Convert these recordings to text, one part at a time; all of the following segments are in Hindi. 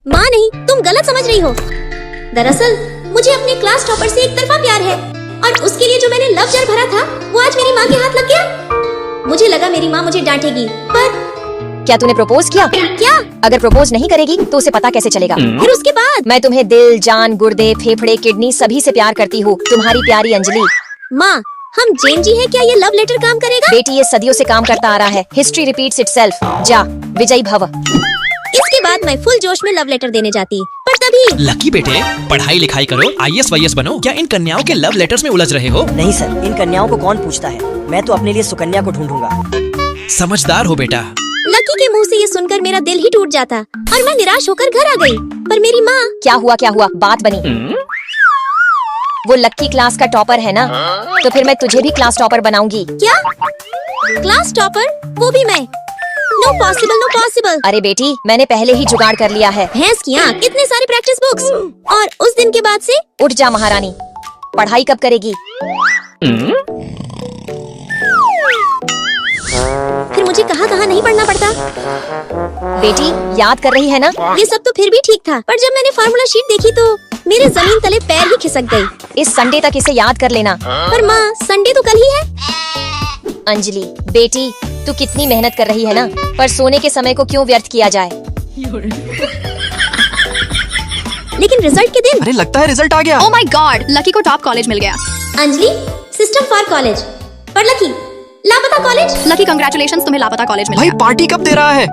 माँ नहीं, तुम गलत समझ रही हो। दरअसल मुझे अपने क्लास टॉपर से एक तरफा प्यार है और उसके लिए जो मैंने लव जार भरा था वो आज मेरी माँ के हाथ लग गया। मुझे लगा मेरी माँ मुझे डांटेगी, पर क्या तूने प्रपोज किया? क्या? अगर प्रपोज नहीं करेगी तो उसे पता कैसे चलेगा? फिर उसके बाद? मैं तुम्हें दिल, जान, गुर्दे, फेफड़े, किडनी सभी से प्यार करती हूँ, तुम्हारी प्यारी अंजलि। माँ, हम जैन जी हैं, क्या ये लव लेटर काम करेगा? बेटी, ये सदियों से काम करता आ रहा है। History repeats itself. जा, विजयी भव। इसके बाद मैं फुल जोश में लव लेटर देने जाती, पर तभी लकी बेटे, पढ़ाई लिखाई करो, IAS वाईएस बनो। क्या इन कन्याओं के लव लेटर्स में उलझ रहे हो? नहीं सर, इन कन्याओं को कौन पूछता है। मैं तो अपने लिए सुकन्या को ढूंढूंगा। समझदार हो बेटा। लकी के मुंह से ये सुनकर मेरा दिल ही टूट जाता और मैं निराश होकर घर आ गई। पर मेरी माँ, क्या हुआ? बात बनी। वो लक्की क्लास का टॉपर है ना, तो फिर मैं तुझे भी क्लास टॉपर बनाऊंगी। क्या? Class topper? वो भी मैं? No possible, no possible. अरे बेटी, मैंने पहले ही जुगाड़ कर लिया है। भैंस की आँख, इतने सारे प्रैक्टिस बुक्स, और उस दिन के बाद से उठ जा महारानी, पढ़ाई कब करेगी? फिर मुझे कहाँ नहीं पढ़ना पड़ता। बेटी, याद कर रही है ना? ये सब तो फिर भी ठीक था, पर जब मैंने फार्मूला शीट देखी तो मेरे जमीन तले पैर ही खिसक गई। इस संडे तक इसे याद कर लेना। पर माँ, संडे तो कल ही है। अंजलि बेटी, तू कितनी मेहनत कर रही है ना, पर सोने के समय को क्यों व्यर्थ किया जाए? लेकिन रिजल्ट के दिन। अरे लगता है रिजल्ट आ गया। ओह माय गॉड, लकी को टॉप कॉलेज मिल गया। अंजलि, सिस्टम फॉर कॉलेज, पर लकी लापता कॉलेज। लकी कांग्रेचुलेशंस, तुम्हें लापता कॉलेज मिल भाई गया। पार्टी कब दे रहा है?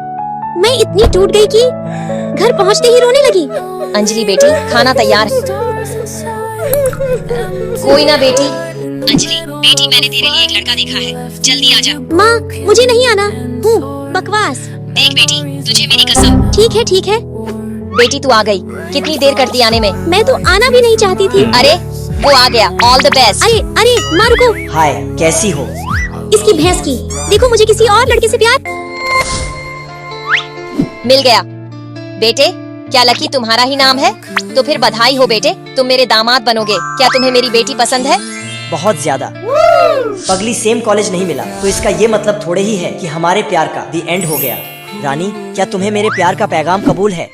मैं इतनी टूट गई कि घर पहुँचते ही रोने लगी। अंजलि बेटी, खाना तैयार है। कोई ना बेटी। अंजलि बेटी, मैंने तेरे लिए एक लड़का देखा है, जल्दी आजा। माँ, मुझे नहीं आना, हूँ बकवास। देख बेटी, तुझे मेरी कसम। ठीक है। बेटी तू आ गई, कितनी देर करती आने में? मैं तो आना भी नहीं चाहती थी। अरे वो आ गया, ऑल द बेस्ट। अरे माँ रुको। हाय, कैसी हो? इसकी भैंस की, देखो मुझे किसी और लड़के से प्यार मिल गया। बेटे, क्या लकी तुम्हारा ही नाम है? तो फिर बधाई हो बेटे, तुम मेरे दामाद बनोगे। क्या तुम्हें मेरी बेटी पसंद है? बहुत ज्यादा। पगली सेम कॉलेज नहीं मिला तो इसका ये मतलब थोड़े ही है कि हमारे प्यार का दी एंड हो गया। रानी, क्या तुम्हें मेरे प्यार का पैगाम कबूल है?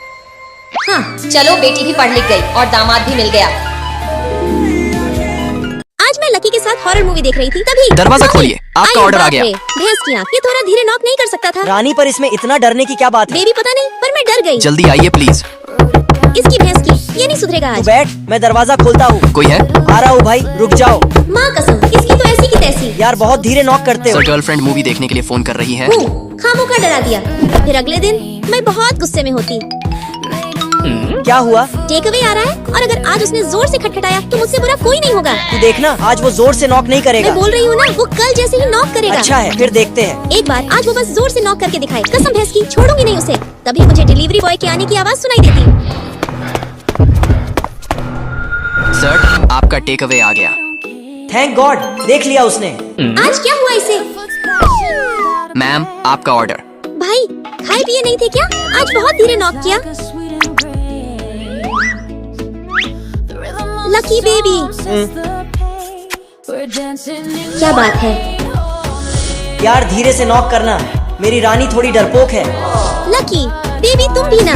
हाँ। चलो, बेटी भी पढ़ लिख गई और दामाद भी मिल गया। आज मैं लकी के साथ हॉरर मूवी देख रही थी, तभी दरवाजा खोलिए, आपका ऑर्डर आ गया। भैंस की आँख, ये थोड़ा धीरे नॉक नहीं कर सकता था? रानी, पर इसमें इतना डरने की क्या बात है? बेबी पता नहीं, पर मैं डर गई। जल्दी आइए प्लीज। इसकी भैंस की, ये नहीं सुधरेगा तू आज। बैठ, मैं दरवाजा खोलता हूँ। कोई है? आ रहा हूँ भाई, रुक जाओ। माँ कसम, इसकी तो ऐसी की तैसी। यार बहुत धीरे नॉक करते हो। सर, गर्लफ्रेंड मूवी देखने के लिए फोन कर रही है। खामोखा डरा दिया। फिर अगले दिन मैं बहुत गुस्से में होती। क्या हुआ? टेक अवे आ रहा है और अगर आज उसने जोर से खटखटाया तो मुझसे बुरा कोई नहीं होगा। तू देखना, आज वो जोर से नॉक नहीं करेगा। मैं बोल रही हूँ ना, वो कल जैसे ही नॉक करेगा। अच्छा है, फिर देखते हैं। एक बार आज वो बस जोर से नॉक करके दिखाए, कसम भैंस की, छोड़ूंगी नहीं उसे। तभी मुझे डिलीवरी बॉय के आने की आवाज सुनाई देती। सर, आपका टेक अवे आ गया। थैंक गॉड, देख लिया उसने। आज क्या हुआ इसे? मैम, आपका ऑर्डर। भाई, खाए पिए नहीं थे क्या? आज बहुत धीरे नॉक किया। लकी बेबी, क्या बात है? यार धीरे से नॉक करना, मेरी रानी थोड़ी डरपोक है। लकी बेबी, तुम भी ना।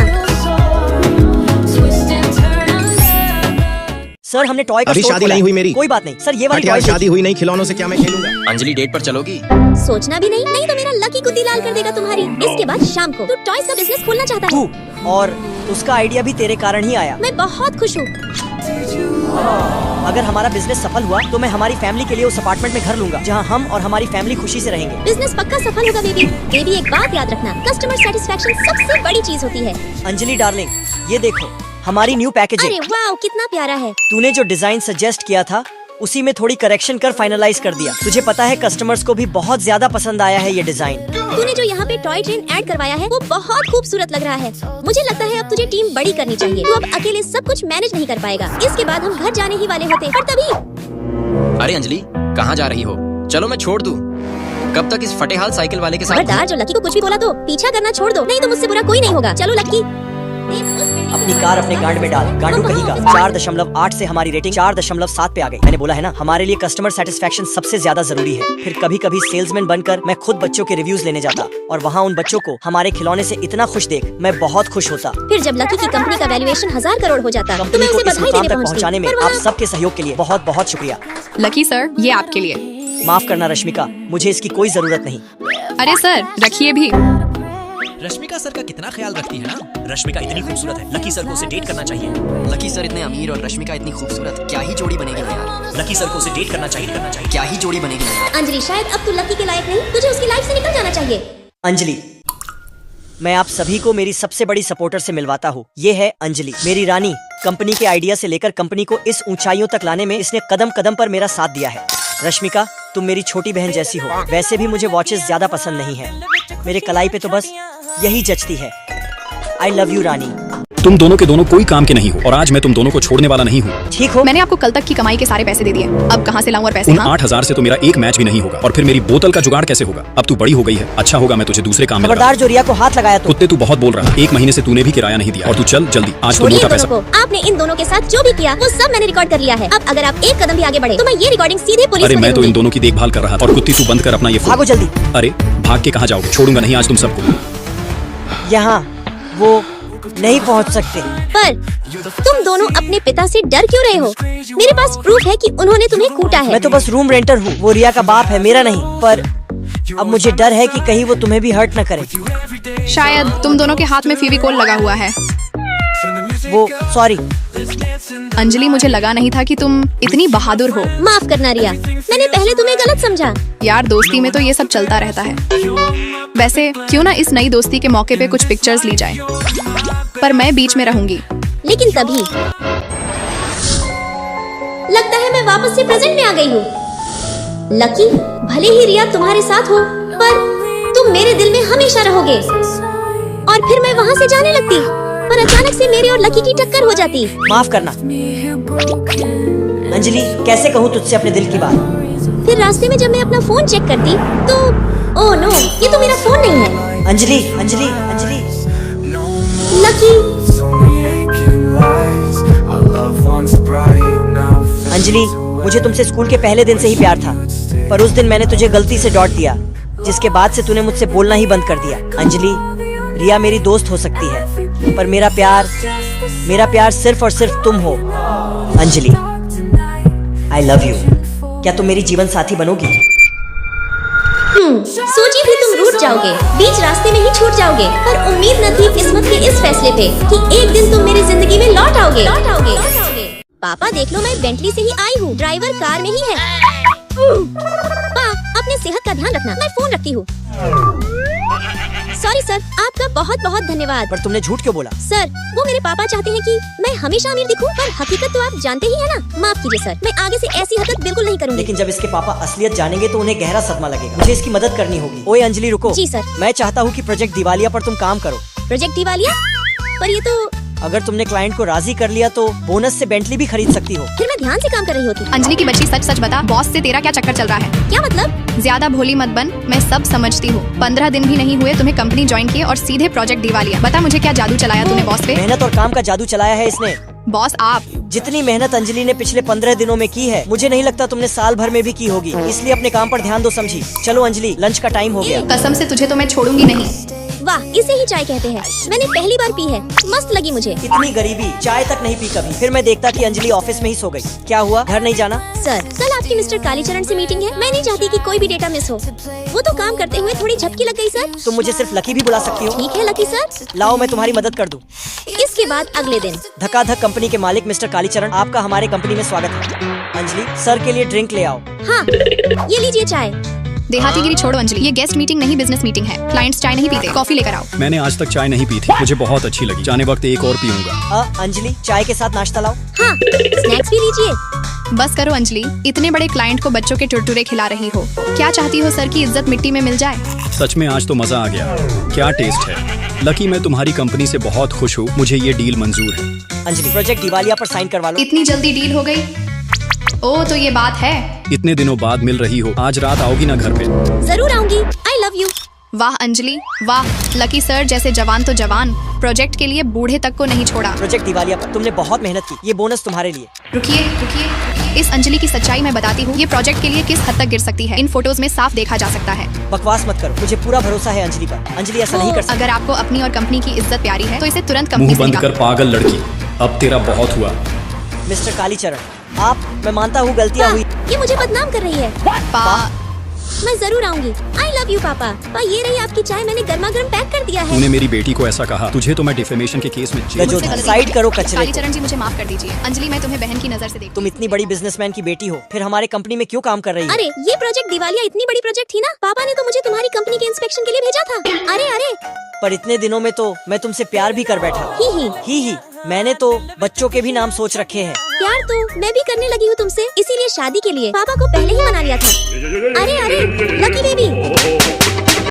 सर, हमने टॉय का अभी स्टोर शादी खोला नहीं है। हुई मेरी। कोई बात नहीं सर, ये वाली यार टॉय शादी हुई नहीं, खिलौनों से क्या मैं खेलूंगा? अंजलि डेट पर चलोगी? सोचना भी नहीं तो मेरा लकी कुत्ती लाल कर देगा तुम्हारी। इसके बाद शाम को तू टॉयज का बिजनेस खोलना चाहता है। तू, और उसका आइडिया भी तेरे कारण ही आया। मैं बहुत खुश हूँ। अगर हमारा बिजनेस सफल हुआ तो मैं हमारी फैमिली के लिए उस अपार्टमेंट में घर लूंगा जहाँ हम और हमारी फैमिली खुशी से रहेंगे। बिजनेस पक्का सफल होगा बेबी। बेबी, एक बात याद रखना, कस्टमर सेटिस्फेक्शन सबसे बड़ी चीज होती है। अंजलि डार्लिंग, ये देखो हमारी न्यू पैकेजिंग। अरे वाह, कितना प्यारा है। तूने जो डिजाइन सजेस्ट किया था उसी में थोड़ी करेक्शन कर फाइनलाइज कर दिया। तुझे पता है कस्टमर्स को भी बहुत ज्यादा पसंद आया है ये डिजाइन। तूने जो यहाँ पे टॉय ट्रेन ऐड करवाया है वो बहुत खूबसूरत लग रहा है। मुझे लगता है अब तुझे टीम बड़ी करनी चाहिए। तू अब अकेले सब कुछ मैनेज नहीं कर पाएगा। इसके बाद हम घर जाने ही वाले होते, पर तभी। अरे अंजलि, कहाँ जा रही हो? चलो मैं छोड़ दूँ। कब तक इस फटेहाल साइकिल वाले के साथ? खबरदार, जो लकी को कुछ भी बोला तो पीछा करना छोड़ दो, नहीं तो मुझसे बुरा कोई नहीं होगा। चलो लकी। अपनी कार अपने गांड में डाल, गांडू कहीं का। 4.8 से हमारी रेटिंग 4.7 पे आ गई। मैंने बोला है ना, हमारे लिए कस्टमर सेटिस्फेक्शन सबसे ज्यादा जरूरी है। फिर कभी कभी सेल्समैन बनकर मैं खुद बच्चों के रिव्यूज लेने जाता और वहाँ उन बच्चों को हमारे खिलौने से इतना खुश देख मैं बहुत खुश होता। फिर जब लकी की कंपनी का वैल्यूएशन 1000 करोड़ हो जाता तो कंपनी मैं को उसे इस बधाई मुकाम देने तक पहुँचाने में पहुंचती। आप पर सबके सहयोग के लिए बहुत बहुत शुक्रिया। लकी सर, ये आपके लिए। माफ करना रश्मिका, मुझे इसकी कोई जरूरत नहीं। अरे सर, रखिए भी। रश्मिका सर का कितना ख्याल रखती है ना। रश्मिका इतनी खूबसूरत है, लकी सर को उसे डेट करना चाहिए। लकी सर इतने अमीर और रश्मिका इतनी खूबसूरत, क्या ही जोड़ी बनेगी ना यार। लकी सर को उसे डेट करना चाहिए। क्या ही जोड़ी बनेगी ना यार। अंजलि, शायद अब तू लकी के लायक नहीं, तुझे उसकी लाइफ से निकल जाना चाहिए। अंजलि, मैं आप सभी को मेरी सबसे बड़ी सपोर्टर से मिलवाता हूँ। ये है अंजलि, मेरी रानी। कंपनी के आइडिया से लेकर कंपनी को इस ऊंचाइयों तक लाने में इसने कदम कदम पर मेरा साथ दिया है। रश्मिका, तुम मेरी छोटी बहन जैसी हो। वैसे भी मुझे वॉचेस ज्यादा पसंद नहीं है, मेरे कलाई पे तो बस यही जचती है। आई लव यू रानी। तुम दोनों के दोनों कोई काम के नहीं हो और आज मैं तुम दोनों को छोड़ने वाला नहीं हूँ। ठीक हो? मैंने आपको कल तक की कमाई के सारे पैसे दे दिए, अब कहाँ से लाऊं और पैसे? उन हाँ? 8,000 से तो मेरा एक मैच भी नहीं होगा और फिर मेरी बोतल का जुगाड़ कैसे होगा? अब तू बड़ी हो गई है, अच्छा होगा मैं तुझे दूसरे काम में लगा। खबरदार जो रिया को हाथ लगाया तो। कुत्ते, तू बहुत बोल रहा है। 1 महीने से तूने भी किराया नहीं दिया और तू चल जल्दी, आज तो छोड़िए मोटा इन पैसा। दोनों को। आपने इन दोनों के साथ जो भी किया वो सब मैंने रिकॉर्ड कर लिया है। अब अगर आप एक कदम भी आगे बढ़े तो मैं ये रिकॉर्डिंग सीधे पुलिस अरे को मैं दे तो इन दूंगी। दोनों की देखभाल कर रहा था। और कुत्ती, तू बंद कर अपना ये भागो फोन। जल्दी। अरे भाग के कहाँ जाओगे? छोड़ूंगा नहीं आज तुम सबको। यहाँ वो नहीं पहुँच सकते। पर तुम दोनों अपने पिता से डर क्यों रहे हो? मेरे पास प्रूफ है कि उन्होंने तुम्हें कूटा है। मैं तो बस रूम रेंटर हूँ, वो रिया का बाप है, मेरा नहीं। पर अब मुझे डर है कि कहीं वो तुम्हें भी हर्ट न करे। शायद तुम दोनों के हाथ में फेविकोल लगा हुआ है। वो सॉरी। अंजलि, मुझे लगा नहीं था कि तुम इतनी बहादुर हो। माफ करना रिया, मैंने पहले तुम्हें गलत समझा। यार, दोस्ती में तो ये सब चलता रहता है। वैसे क्यों ना इस नई दोस्ती के मौके पे कुछ पिक्चर्स ली जाए, पर मैं बीच में रहूंगी। लेकिन तभी लगता है मैं वापस से प्रेजेंट में आ गई हूँ। लकी, भले ही रिया तुम्हारे साथ हो, पर तुम मेरे दिल में हमेशा रहोगे। और फिर मैं वहाँ से जाने लगती, पर अचानक से मेरे और लकी की टक्कर हो जाती। माफ करना अंजलि, कैसे कहूँ तुझसे अपने दिल की बात। फिर रास्ते में जब मैं अपना फोन चेक करती तो ओह नो, ये तो मेरा फोन नहीं है। अंजलि अंजलि अंजलि। लकी, अंजलि, मुझे तुमसे स्कूल के पहले दिन से ही प्यार था, पर उस दिन मैंने तुझे गलती से डांट दिया, जिसके बाद से तूने मुझसे बोलना ही बंद कर दिया। अंजलि, रिया मेरी दोस्त हो सकती है, पर मेरा प्यार सिर्फ और सिर्फ तुम हो। Anjali, I love you. क्या तुम मेरी जीवन साथी बनोगी? सोची थी तुम रूठ जाओगे, बीच रास्ते में ही छूट जाओगे, पर उम्मीद न थी किस्मत के इस फैसले पे कि एक दिन तुम मेरी जिंदगी में लौट आओगे। पापा देख लो, मैं बेंटली से ही आई हूँ, ड्राइवर कार में ही है। पापा, अपने सेहत का ध्यान रखना, मैं फोन रखती हूँ। सॉरी सर, आपका बहुत बहुत धन्यवाद। पर तुमने झूठ क्यों बोला? सर, वो मेरे पापा चाहते हैं कि मैं हमेशा अमीर दिखूं, पर हकीकत तो आप जानते ही हैं ना। माफ कीजिए सर, मैं आगे से ऐसी हरकत बिल्कुल नहीं करूंगी। लेकिन जब इसके पापा असलियत जानेंगे तो उन्हें गहरा सदमा लगेगा। मुझे इसकी मदद करनी होगी। ओए अंजलि, रुको। जी सर। मैं चाहता हूँ कि प्रोजेक्ट दिवालिया पर तुम काम करो। प्रोजेक्ट दिवालिया? पर ये तो अगर तुमने क्लाइंट को राजी कर लिया तो बोनस से बेंटली भी खरीद सकती हो। फिर मैं ध्यान से काम कर रही होती। अंजलि की बच्ची, सच सच बता, बॉस से तेरा क्या चक्कर चल रहा है? क्या मतलब? ज्यादा भोली मत बन, मैं सब समझती हूँ। 15 दिन भी नहीं हुए तुम्हें कंपनी ज्वाइन किए और सीधे प्रोजेक्ट दिवालिया। बता मुझे, क्या जादू चलाया तूने बॉस पे? मेहनत और काम का जादू चलाया है इसने। बॉस आप? जितनी मेहनत अंजलि ने पिछले 15 दिनों में की है, मुझे नहीं लगता तुमने साल भर में भी की होगी। इसलिए अपने काम पर ध्यान दो, समझी? चलो अंजलि, लंच का टाइम हो गया। कसम से तुझे तो मैं छोड़ूंगी नहीं। वाह, इसे ही चाय कहते हैं। मैंने पहली बार पी है, मस्त लगी मुझे। इतनी गरीबी, चाय तक नहीं पी कभी। फिर मैं देखता कि अंजलि ऑफिस में ही सो गई। क्या हुआ, घर नहीं जाना? सर, कल आपकी मिस्टर कालीचरण से मीटिंग है, मैं नहीं चाहती कि कोई भी डेटा मिस हो। वो तो काम करते हुए थोड़ी झपकी लग गई सर। तुम मुझे सिर्फ लकी भी बुला सकती हो। ठीक है लकी सर। लाओ मैं तुम्हारी मदद कर दूं। इसके बाद अगले दिन धकाधक कंपनी के मालिक मिस्टर कालीचरण, आपका हमारे कंपनी में स्वागत है। अंजलि, सर के लिए ड्रिंक ले आओ। हाँ, ये लीजिए चाय। देहातीगिरी छोड़ो अंजलि, ये गेस्ट मीटिंग नहीं बिजनेस मीटिंग है। क्लाइंट्स चाय नहीं पीते, कॉफी लेकर आओ। मैंने आज तक चाय नहीं पी थी, मुझे बहुत अच्छी लगी। जाने वक्त एक और पीऊंगा। अंजलि, चाय के साथ नाश्ता लाओ। हाँ, स्नैक्स भी लीजिए। बस करो अंजलि, इतने बड़े क्लाइंट को बच्चों के टुरटुरे खिला रही हो। क्या चाहती हो सर की इज्जत मिट्टी में मिल जाए? सच में आज तो मजा आ गया। क्या टेस्ट है। लकी, मैं तुम्हारी कंपनी से बहुत खुश हूँ, मुझे ये डील मंजूर है। अंजलि, प्रोजेक्ट दिवालिया पर साइन करवा लो। इतनी जल्दी डील हो गई? ओ, तो ये बात है। इतने दिनों बाद मिल रही हो, आज रात आओगी ना घर पे? जरूर आऊंगी। I love you. वाह अंजलि, वाह। लकी सर जैसे जवान तो जवान, प्रोजेक्ट के लिए बूढ़े तक को नहीं छोड़ा। प्रोजेक्ट दिवालिया पर तुमने बहुत मेहनत की, ये बोनस तुम्हारे लिए। रुकिए रुकिए, इस अंजलि की सच्चाई मैं बताती हूँ। ये प्रोजेक्ट के लिए किस हद तक गिर सकती है, इन फोटोज में साफ देखा जा सकता है। बकवास मत करो, मुझे पूरा भरोसा है अंजलि पर। अंजलि ऐसा नहीं कर सकती। अगर आपको अपनी और कंपनी की इज्जत प्यारी है तो इसे तुरंत कंपनी मुंह से बंद निकालो। कर पागल लड़की, अब तेरा बहुत हुआ। मिस्टर कालीचरण, मैं मानता हूँ गलतियाँ हुई। ये मुझे बदनाम कर रही है। पा मैं जरूर आऊंगी। आई लव यू पापा। ये रही आपकी चाय, मैंने गर्मा गर्म पैक कर दिया है। तूने मेरी बेटी को ऐसा कहा, तुझे तो मैं डिफेमेशन के केस में जेल गजो, मुझसे गलती साइड हुई। करो कचरे को। कालीचरण जी मुझे माफ कर दीजिए। अंजलि मैं तुम्हें बहन की नजर से देखती तुम इतनी बड़ी बिजनेसमैन की बेटी हो, फिर हमारे कंपनी में क्यों काम कर रही हो? अरे ये प्रोजेक्ट दिवालिया इतनी बड़ी प्रोजेक्ट थी ना, पापा ने तो मुझे तुम्हारी कंपनी के इंस्पेक्शन के लिए भेजा था। अरे अरे पर इतने दिनों में तो मैं तुमसे प्यार भी कर बैठा। ही मैंने तो बच्चों के भी नाम सोच रखे हैं। प्यार तो मैं भी करने लगी हूँ तुमसे, इसीलिए शादी के लिए पापा को पहले ही मना लिया था। अरे अरे लकी बेबी,